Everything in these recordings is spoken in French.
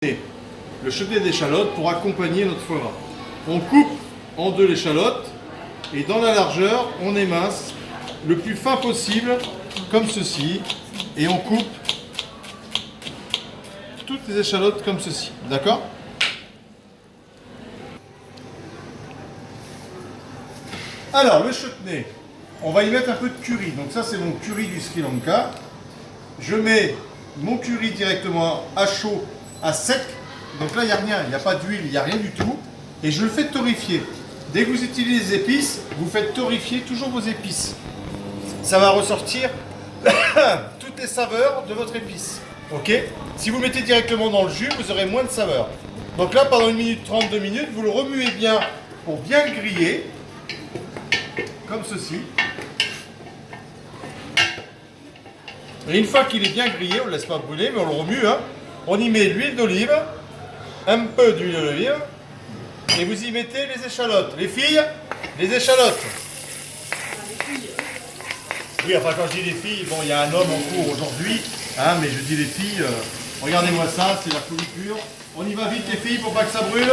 Le chutney d'échalote pour accompagner notre foie gras. On coupe en deux l'échalote et dans la largeur, on émince le plus fin possible, comme ceci, et on coupe toutes les échalotes comme ceci. D'accord? Alors, le chutney, on va y mettre un peu de curry. Donc ça, c'est mon curry du Sri Lanka. Je mets mon curry directement à chaud, à sec. Donc là, il n'y a rien, il n'y a pas d'huile, il n'y a rien du tout. Et je le fais torréfier. Dès que vous utilisez les épices, vous faites torréfier toujours vos épices. Ça va ressortir toutes les saveurs de votre épice. Ok? Si vous le mettez directement dans le jus, vous aurez moins de saveurs. Donc là, pendant 1 minute 30, 2 minutes, vous le remuez bien pour bien le griller. Comme ceci. Et une fois qu'il est bien grillé, on ne le laisse pas brûler, mais on le remue. Hein. On y met l'huile d'olive, un peu d'huile d'olive, et vous y mettez les échalotes. Les filles, les échalotes. Oui, enfin quand je dis les filles, bon, il y a un homme en cours aujourd'hui, hein, mais je dis les filles, regardez-moi ça, c'est la folie pure. On y va vite les filles pour pas que ça brûle.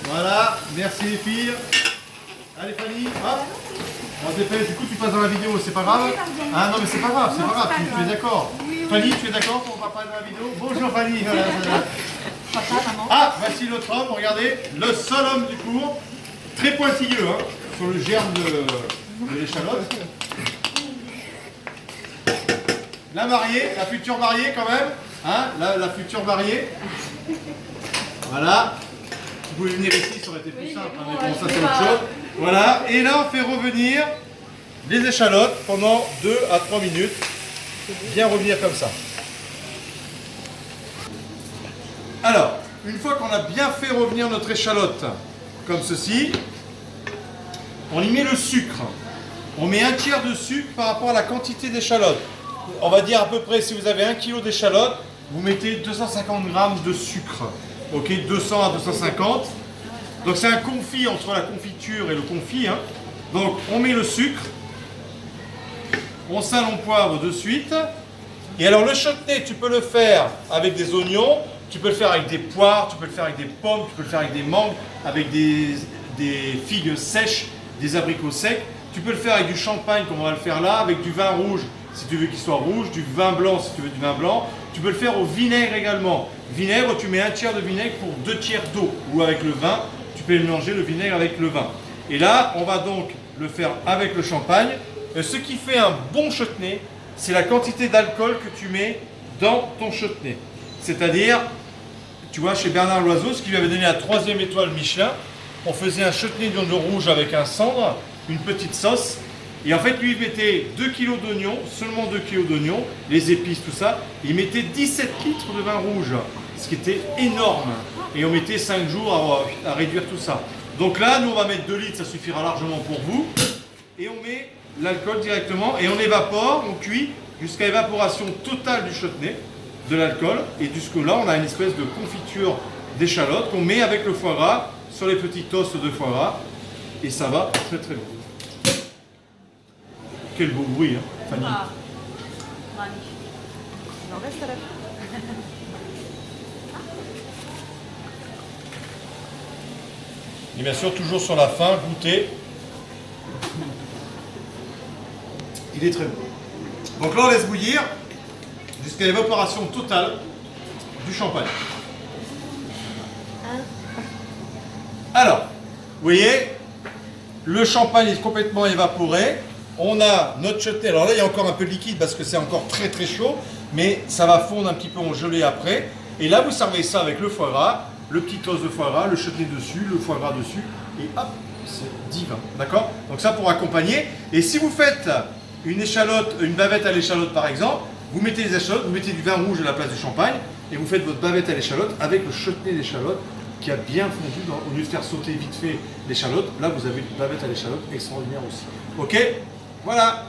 Voilà, merci les filles. Allez Fanny, hop. On se dépêche, du coup tu passes dans la vidéo, c'est pas grave? Ah non mais c'est pas grave, tu es d'accord? Fanny, tu es d'accord pour pas parler dans la vidéo? Bonjour Fanny. Ah, voici l'autre homme, regardez, le seul homme du cours, très pointilleux, hein, sur le germe de l'échalote. La mariée, la future mariée quand même, hein, la future mariée. Voilà. Vous pouvez venir ici, ça aurait été plus simple, hein, mais bon, ça c'est autre chose. Voilà, et là on fait revenir les échalotes pendant 2 à 3 minutes. Bien revenir comme ça. Alors, une fois qu'on a bien fait revenir notre échalote, comme ceci, on y met le sucre. On met 1/3 de sucre par rapport à la quantité d'échalotes. On va dire à peu près, si vous avez 1 kg d'échalotes, vous mettez 250 g de sucre. Ok, 200 à 250. Donc c'est un confit entre la confiture et le confit. Hein. Donc on met le sucre, on sale, on poivre de suite. Et alors le chutney, tu peux le faire avec des oignons, tu peux le faire avec des poires, tu peux le faire avec des pommes, tu peux le faire avec des mangues, avec des figues sèches, des abricots secs. Tu peux le faire avec du champagne comme on va le faire là, avec du vin rouge si tu veux qu'il soit rouge, du vin blanc si tu veux du vin blanc. Tu peux le faire au vinaigre également. Vinaigre, tu mets 1/3 de vinaigre pour 2/3 d'eau. Ou avec le vin, tu peux mélanger le vinaigre avec le vin. Et là, on va donc le faire avec le champagne. Et ce qui fait un bon chutney, c'est la quantité d'alcool que tu mets dans ton chutney. C'est-à-dire, tu vois, chez Bernard Loiseau, ce qui lui avait donné la 3e étoile Michelin, on faisait un chutney de rouge avec un cendre, une petite sauce. Et en fait, lui, il mettait 2 kg d'oignons, seulement 2 kg d'oignons, les épices, tout ça. Il mettait 17 litres de vin rouge, ce qui était énorme. Et on mettait 5 jours à réduire tout ça. Donc là, nous, on va mettre 2 litres, ça suffira largement pour vous. Et on met l'alcool directement et on évapore, on cuit jusqu'à évaporation totale du chutney, de l'alcool. Et jusque-là, on a une espèce de confiture d'échalote qu'on met avec le foie gras sur les petits toasts de foie gras. Et ça va très très bien. Quel beau bruit, hein, Fanny. Ah, magnifique. Non, reste là. Et bien sûr, toujours sur la fin, goûter. Il est très bon. Donc là, on laisse bouillir jusqu'à l'évaporation totale du champagne. Alors, vous voyez, le champagne est complètement évaporé. On a notre chutney. Alors là, il y a encore un peu de liquide parce que c'est encore très très chaud, mais ça va fondre un petit peu en gelée après. Et là, vous servez ça avec le foie gras, le petit os de foie gras, le chutney dessus, le foie gras dessus, et hop, c'est divin. D'accord? Donc ça pour accompagner. Et si vous faites une échalote, une bavette à l'échalote par exemple, vous mettez les échalotes, vous mettez du vin rouge à la place du champagne, et vous faites votre bavette à l'échalote avec le chutney d'échalote qui a bien fondu. Au lieu de faire sauter vite fait l'échalote, là vous avez une bavette à l'échalote extraordinaire aussi. Ok? Voilà.